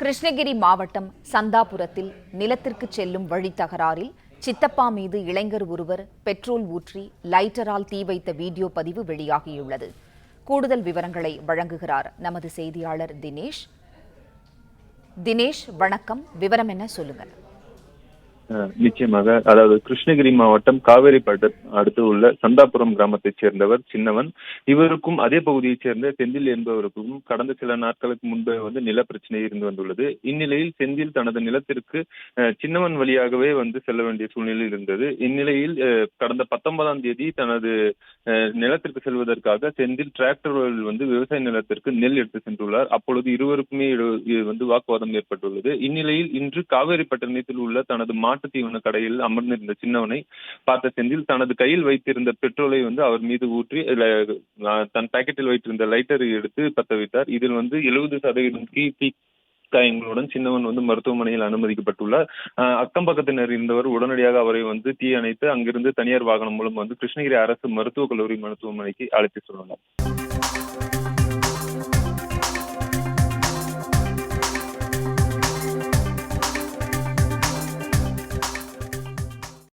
கிருஷ்ணகிரி மாவட்டம் சந்தாபுரத்தில் நிலத்திற்கு செல்லும் வழி தகராறில் சித்தப்பா மீது இளைஞர் ஒருவர் பெட்ரோல் ஊற்றி லைட்டரால் தீ வைத்த வீடியோ பதிவு வெளியாகியுள்ளது. கூடுதல் விவரங்களை வழங்குகிறார் நமது செய்தியாளர் தினேஷ். தினேஷ், வணக்கம். விவரம் என்ன, சொல்லுங்கள். நிச்சயமாக. அதாவது கிருஷ்ணகிரி மாவட்டம் காவேரிப்பட்டு அடுத்து உள்ள சந்தாபுரம் கிராமத்தைச் சேர்ந்தவர் சின்னவன். இவருக்கும் அதே பகுதியைச் சேர்ந்த செந்தில் என்பவருக்கும் கடந்த சில நாட்களுக்கு முன்பு நில பிரச்சனை இருந்து வந்துள்ளது. இந்நிலையில் செந்தில் தனது நிலத்திற்கு சின்னவன் வழியாகவே செல்ல வேண்டிய சூழ்நிலை இருந்தது. இந்நிலையில் கடந்த 19ஆம் தேதி தனது நிலத்திற்கு செல்வதற்காக செந்தில் டிராக்டரில் விவசாய நிலத்திற்கு நெல் எடுத்து சென்றுள்ளார். அப்பொழுது இருவருக்குமே வாக்குவாதம் ஏற்பட்டுள்ளது. இந்நிலையில் இன்று காவேரிப்பட்டினத்தில் உள்ள தனது தீவன கடையில் அமர்ந்திருந்த சின்னவனை பார்த்த செந்தில் தனது கையில் வைத்திருந்த பெட்ரோலை அவர் மீது ஊற்றி தன் பாக்கெட்டில் வைத்திருந்த லைட்டரை எடுத்து பத்த வைத்தார். இதில் 70% தீ காயங்களுடன் சின்னவன் மருத்துவமனையில் அனுமதிக்கப்பட்டுள்ளார். அக்கம் பக்கத்தினர் இருந்தவர் உடனடியாக அவரை தீ அணைத்து அங்கிருந்து தனியார் வாகனம் மூலம் கிருஷ்ணகிரி அரசு மருத்துவக் கல்லூரி மருத்துவமனைக்கு அழைத்து சென்றனர்.